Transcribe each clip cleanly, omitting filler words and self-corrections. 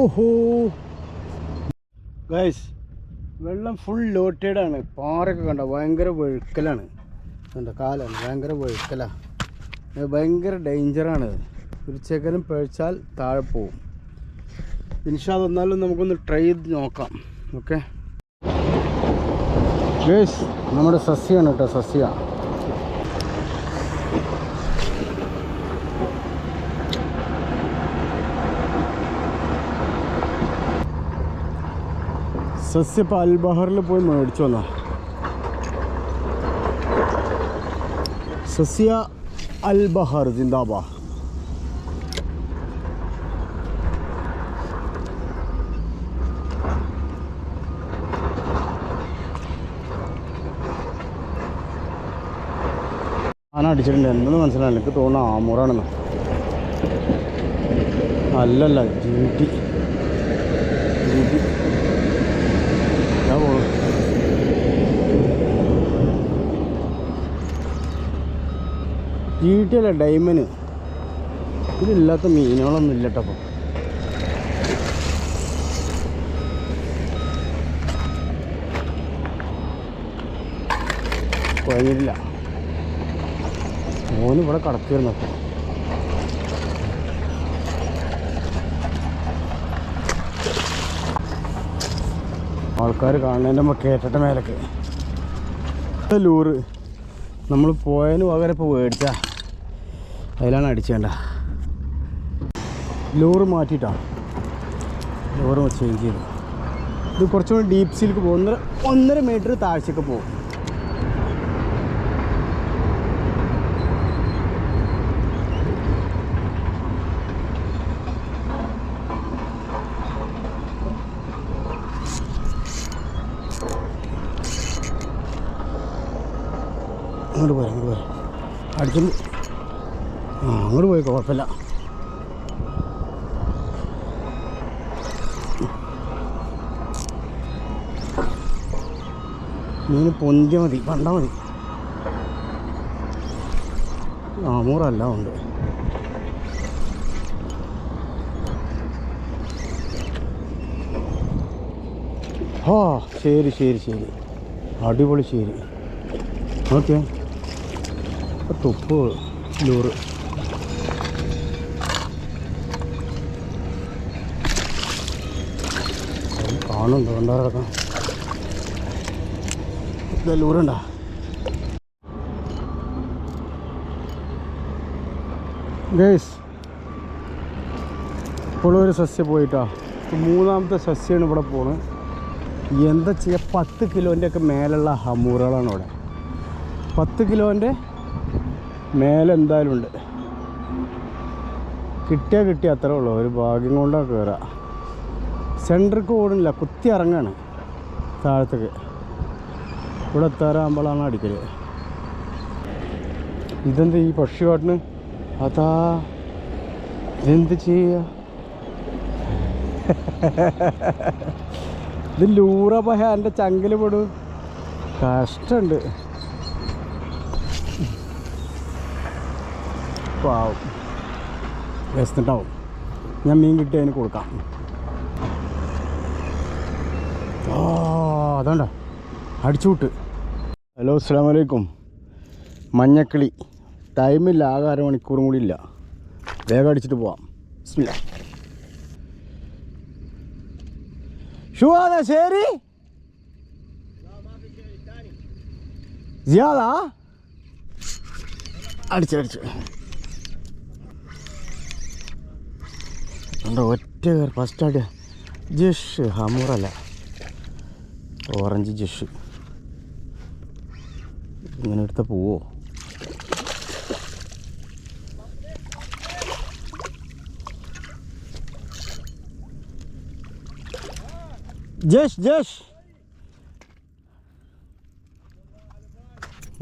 ഓഹോ ഗൈസ്, വെള്ളം ഫുൾ ലോട്ടേഡാണ്. പാറയൊക്കെ കണ്ട ഭയങ്കര വഴുക്കലാണ്. കണ്ട കാലാണ് ഭയങ്കര വഴുക്കലാണ്. ഭയങ്കര ഡേഞ്ചറാണ്. ഒരു ചെകലും പഴിച്ചാൽ താഴെ പോവും. ഇൻഷാ അല്ലാഹ് നമുക്കൊന്ന് ട്രൈ ചെയ്ത് നോക്കാം. ഓക്കെ ഗൈസ്, നമ്മുടെ സസ്യമാണ് കേട്ടോ, സസ്യ. സസ്യ ഇപ്പോൾ അൽബഹറിൽ പോയി മേടിച്ചു വന്നോ. സസ്യ അൽബഹർ ജിന്ദാബാ. ആന അടിച്ചിട്ടുണ്ട്. എന്തെന്ന് മനസ്സിലായില്ല. എനിക്ക് തോന്നുന്നു ആമൂറാണെന്ന്. അല്ലല്ല, ജീട്ടി. ജീട്ടിയല്ല, ഡൈമന്. ഇതിലില്ലാത്ത മീനുകളൊന്നും ഇല്ല കേട്ടോ. അപ്പോൾ കഴിഞ്ഞിട്ടില്ല. ഓനിവിടെ കടത്തിയിരുന്നു. അപ്പോൾ ആൾക്കാർ കാണുന്നതിൻ്റെ നമ്മൾ കയറ്റട്ടെ മേലൊക്കെ. ലൂറ് നമ്മൾ പോയതിന് പകരം ഇപ്പോൾ മേടിച്ചാ അതിലാണ് അടിച്ചേണ്ട. ലൂറ് മാറ്റിയിട്ടാണ് ലൂറ് ചേഞ്ച് ചെയ്തു. ഇത് കുറച്ചുകൂടി ഡീപ്പ് സീലേക്ക് പോകും. 1.5 മീറ്റർ താഴ്ചയൊക്കെ പോകും. അങ്ങോട്ട് പോയി അടിച്ചു. അങ്ങോട്ട് പോയി കുഴപ്പമില്ല. മീന് പൊന്തിയ മതി, കണ്ടാൽ മതി. ആമൂറല്ല ഉണ്ട്. ആ ശരി ശരി ശരി, അടിപൊളി. ശരി, ഓക്കെ. തുപ്പ് ലൂറ്. കാണുന്നുണ്ടോ? എന്താ കിടക്കാം. ഇതാ ലൂറുണ്ടോ? ഗൈസ്, ഇപ്പോഴും ഒരു സസ്യം പോയിട്ടാ. മൂന്നാമത്തെ സസ്യമാണ് ഇവിടെ പോണത്. എന്താ ചെയ്യുക, 10 കിലോൻ്റെ ഒക്കെ മേലുള്ള ഹമൂറുകളാണ് ഇവിടെ. 10 കിലോൻ്റെ മേലെ എന്തായാലും ഉണ്ട്. കിട്ടിയ അത്രേ ഉള്ളൂ. ഒരു ഭാഗ്യം കൊണ്ടാണ് കയറുക. സെൻറ്റർക്ക് ഓടുന്നില്ല, കുത്തി ഇറങ്ങാണ് താഴത്തേക്ക്. ഇവിടെ എത്താറാകുമ്പോഴാണ് അടിക്കൽ. ഇതെന്ത് ഈ പക്ഷി കാട്ടിന്? അതാ ഇതെന്ത് ചെയ്യുക? ഇത് ലൂറ പഹ എൻ്റെ ചങ്കിൽ പെടും. കഷ്ടമുണ്ട്. പാവും വിശന്നിട്ടാവും. ഞാൻ മീൻ കിട്ടി അതിന് കൊടുക്കാം. അതാണ്ട അടിച്ചുവിട്ട്. ഹലോ, അസ്സലാമു അലൈക്കും. മഞ്ഞക്കിളി. ടൈമില്ല, ആകെ 1/2 മണിക്കൂറും കൂടി ഇല്ല. വേഗം അടിച്ചിട്ട് പോവാം. ബിസ്മില്ലാ. ഷുവാദ ശരി ജിയാദാ. അടിച്ചു ഒറ്റ ഫസ്റ്റ് അടി. ജഷ് ഹമൂറല്ല, ഓറഞ്ച് ജഷ്. ഇങ്ങനെ എടുത്ത പോവോ? ജഷ്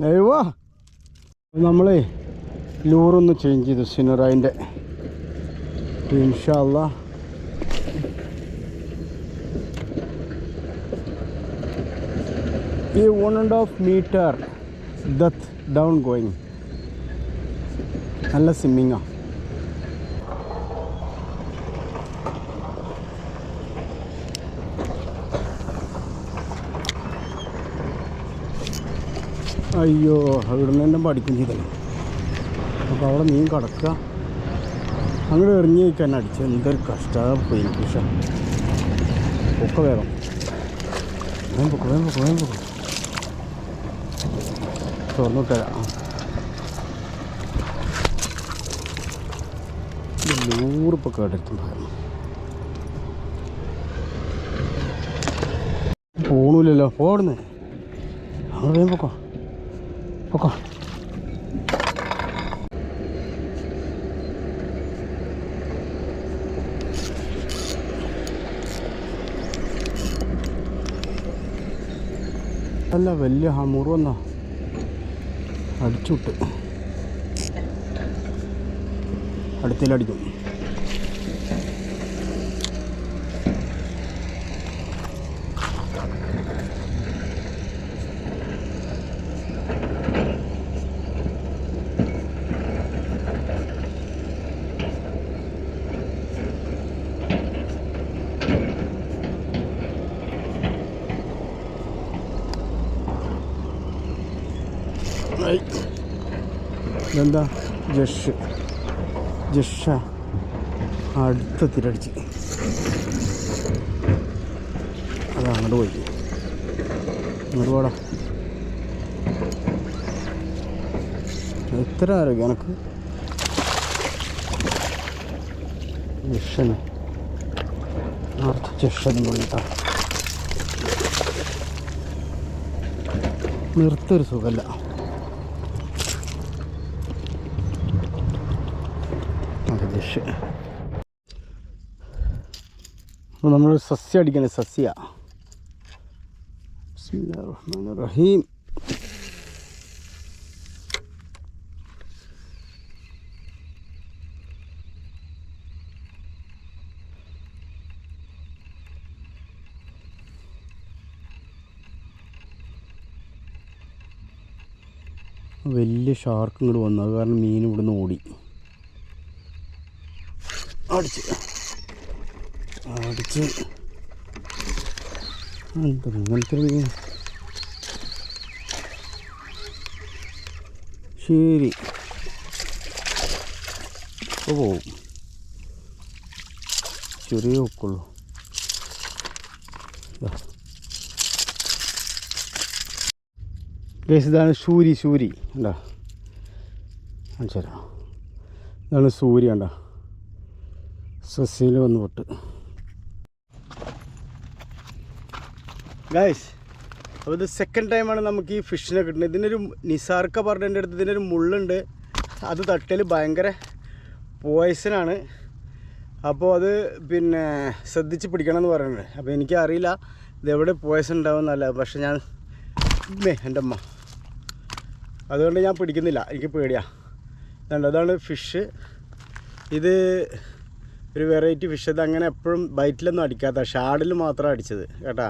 അയ്യോ, നമ്മളെ ലൂറൊന്ന് ചേഞ്ച് ചെയ്തു സിനറൈൻ്റെ. ഇൻഷാ അല്ലാഹ് ഈ 1.5 മീറ്റർ ഡെപ്ത് ഡൗൺ ഗോയിങ്. നല്ല സ്വിമ്മിങ്ങാണ്. അയ്യോ ഇവിടുന്ന് തന്നെ പഠിക്കും ചെയ്തല്ലോ. അപ്പോൾ അവിടെ മീൻ കിടക്കുക, അങ്ങോട്ട് എറിഞ്ഞ് വയ്ക്കാൻ അടിച്ച്. എന്തൊരു കഷ്ടമാണ് പോയി ഫിഷ. പൊക്ക വേഗം വേഗം തുറന്നിട്ട് നൂറിപ്പോൾ കേട്ടിട്ടുണ്ടായിരുന്നു. പോണില്ലല്ലോ, പോടുന്നേ. അങ്ങോട്ട് വേഗം പൊക്കോ. അല്ല വലിയ ഹമൂർ വന്നാ അടിച്ചുവിട്ട് അടുത്തിലടിക്കും. ഇതെന്താ ജഷ അടുത്ത തിരടിച്ച് അത് അങ്ങോട്ട് പോയി. അങ്ങോട്ട് പോടാ. എത്ര ആരോഗ്യം എനക്ക് ജഷന് ജഷനും പോയിട്ടാ. നിർത്തൊരു സുഖമല്ല. അപ്പോൾ നമ്മൾ സസ്യ അടിക്കണേ. സസ്യ ബിസ്മില്ലാഹിർ റഹ്മാനിർ റഹീം. വലിയ ഷാർക്ക് ഇങ്ങോട്ട് വന്നു, അത് കാരണം മീൻ ഇവിടുന്ന് ഓടി. അടിച്ച് എന്താ ഇങ്ങനത്തെ മീൻ. ശരി ഇപ്പോൾ പോവും. ചെറിയ ഉക്കുള്ളൂ. ഇതാണ് സൂരി ഉണ്ടോ കാണിച്ചുതരാം. ഇതാണ് സൂര്യ ഉണ്ടോ, സസ്യയിൽ വന്ന് പൊട്ട്. ഗൈസ്, അപ്പോൾ ഇത് സെക്കൻഡ് ടൈമാണ് നമുക്ക് ഈ ഫിഷിനെ കിട്ടുന്നത്. ഇതിനൊരു നിസാർക്ക പറഞ്ഞതിൻ്റെ അടുത്ത് ഇതിനൊരു മുള്ളുണ്ട്, അത് തട്ടൽ ഭയങ്കര പോയ്സനാണ്. അപ്പോൾ അത് പിന്നെ ശ്രദ്ധിച്ച് പിടിക്കണം എന്ന് പറയുന്നുണ്ട്. അപ്പോൾ എനിക്കറിയില്ല ഇതെവിടെ പോയ്സൺ ഉണ്ടാവുമെന്നല്ല, പക്ഷെ ഞാൻ എൻ്റെ അമ്മ അതുകൊണ്ട് ഞാൻ പിടിക്കുന്നില്ല, എനിക്ക് പേടിയാണ്. അതാണ് ഫിഷ്. ഇത് ഒരു വെറൈറ്റി ഫിഷ്. ഇത് അങ്ങനെ എപ്പോഴും ബൈറ്റിലൊന്നും അടിക്കാത്ത, ഷാഡിൽ മാത്രം അടിച്ചത് കേട്ടാ.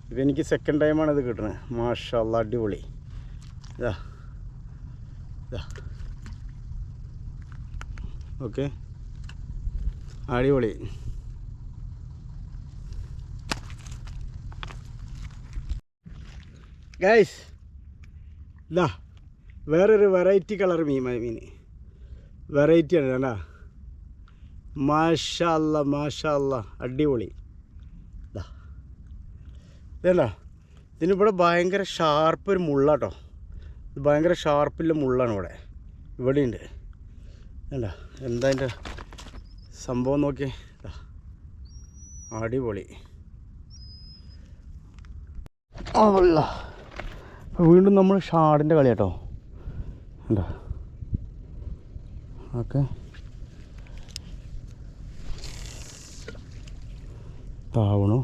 ഇപ്പം എനിക്ക് സെക്കൻഡ് ടൈമാണ് ഇത് കിട്ടുന്നത്. മാഷാ അല്ലാ, അടിപൊളി. ഇതാ ഓക്കെ, അടിപൊളി. ഗൈസ് ഇതാ വേറൊരു വെറൈറ്റി കളർ മീൻ വെറൈറ്റിയാണ് കേട്ടാ. മാഷാ അല്ലാ അടിപൊളി. ഇതല്ല, ഇതിനിവിടെ ഭയങ്കര ഷാർപ്പ് ഒരു മുള്ളാട്ടോ. ഇത് ഭയങ്കര ഷാർപ്പില്ല മുള്ളാണ് ഇവിടെയുണ്ട്. അല്ല എന്താ അതിൻ്റെ സംഭവം നോക്കിയേ. അടിപൊളി. വീണ്ടും നമ്മൾ ഷാഡിൻ്റെ കളി കേട്ടോ. എന്താ ഓക്കെ, താവണു.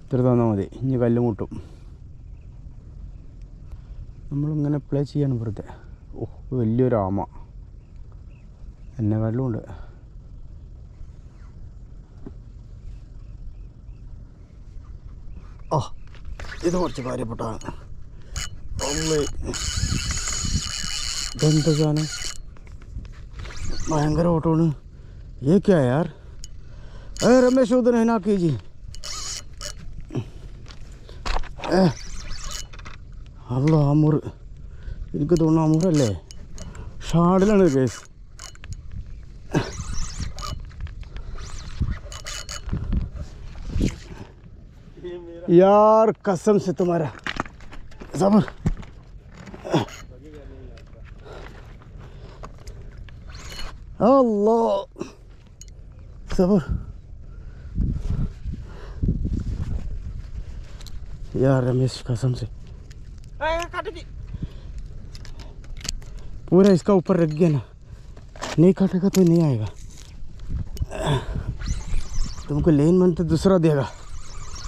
ഇത്ര തന്നാൽ മതി, ഇനി കല്ല് മുട്ടും. നമ്മളിങ്ങനെ പ്ലേ ചെയ്യണം വെറുതെ. ഓ, വലിയൊരു ആമ എന്നെ വെള്ളമുണ്ട്. ആ, ഇത് കുറച്ച് കാര്യപ്പെട്ടാണ്. ഇതെന്താ സാധനം, ഭയങ്കര ഓട്ടമാണ്. ഏക്കാ യാർ, रमेश उधर है ना कीजिए അല്ലോ അമൂർ എനിക്ക് തോന്നുന്നു അമൂറല്ലേ ഷാഡിലാണ് കേസ് यार कसम से तुम्हारा सबर अल्लाह सबर यार रमेश कसम से पूरा इसका ऊपर रख गया ना नहीं काटेगा तो नहीं आएगा तुमको लेन मन तो दूसरा देगा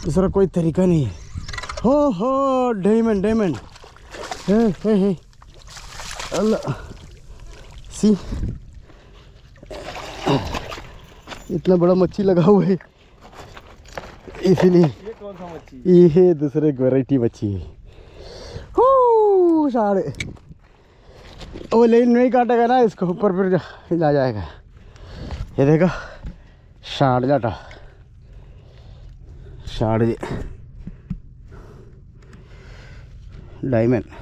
दूसरा कोई तरीका नहीं है हो डायमंड डायमंड हे अल्लाह सी इतना बड़ा मच्छी लगा हुआ है इसलिए ये कौन सा मच्छी ये दूसरे वैरायटी मच्छी है साढ़े वो लेन नहीं काटेगा ना इसको ऊपर फिर आ जाएगा ये देखो ഷാഡ് ചാട്ടാ ഷാഡ് ഡയമണ്ട്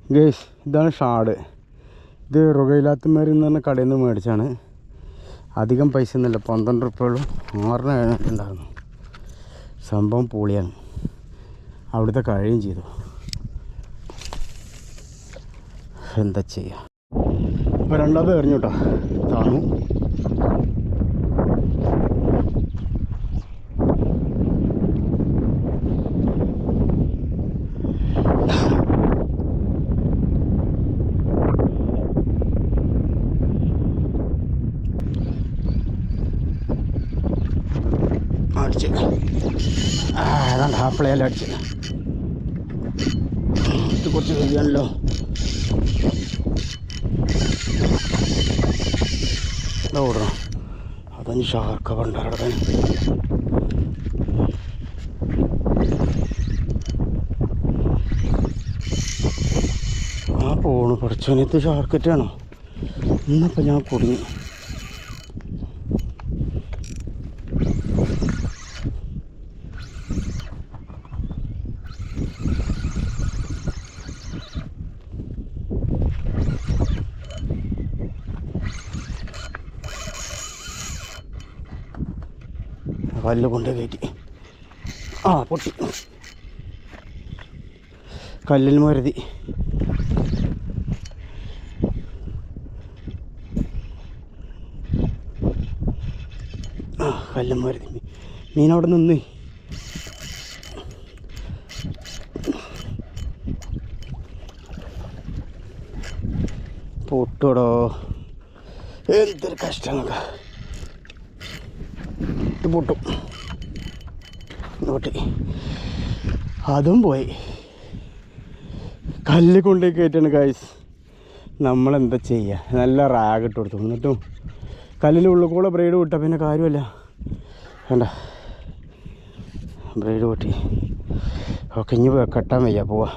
ഗേസ് ഇതാണ് ഷാഡ് ഇത് റുഗയിലാത്തുമാരിൽ നിന്ന് പറഞ്ഞ കടയിൽ നിന്ന് മേടിച്ചാണ് അധികം പൈസ ഒന്നുമില്ല 12 റുപ്യോളം 6 ഉണ്ടായിരുന്നു സംഭവം പൊളിയാണ് അവിടുത്തെ കഴിയുകയും ചെയ്തു എന്താ ചെയ്യുക അപ്പോൾ രണ്ടാമത് എറിഞ്ഞു കേട്ടോ താണു അടിച്ച് ഏതാണ്ട് ഹാപ്പിളയെല്ലാം അടിച്ച് ഇത് കുറച്ച് കഴിയാണല്ലോ ഓടണം അതഞ്ഞ് ഷാർക്ക പണ്ടാറടക്കാൻ ആ പോണു കുറച്ചനത്ത് ഷാർക്കറ്റാണോ ഇന്നപ്പോൾ ഞാൻ കുടുങ്ങി കല്ല് കൊണ്ട് കയറ്റി ആ പൊട്ടി കല്ലിൽ മരുതി ആ കല്ലും മരുതി മീനവിടെ നിന്ന് പൊട്ടോടോ എന്തൊരു കഷ്ടങ്ങൾ ഇത് പൊട്ടും പൊട്ടി അതും പോയി കല്ല് കൊണ്ടേ കയറ്റാണ് ഗൈസ് നമ്മളെന്താ ചെയ്യുക നല്ല റാഗ് ഇട്ട് കൊടുത്തു എന്നിട്ടും കല്ലിൻ്റെ ഉള്ളിൽ കൂടെ ബ്രൈഡ് വിട്ടാൽ പിന്നെ കാര്യമല്ല വേണ്ട ബ്രൈഡ് പൊട്ടി ഓക്കെ ഇനി കെട്ടാൻ വയ്യ പോവാ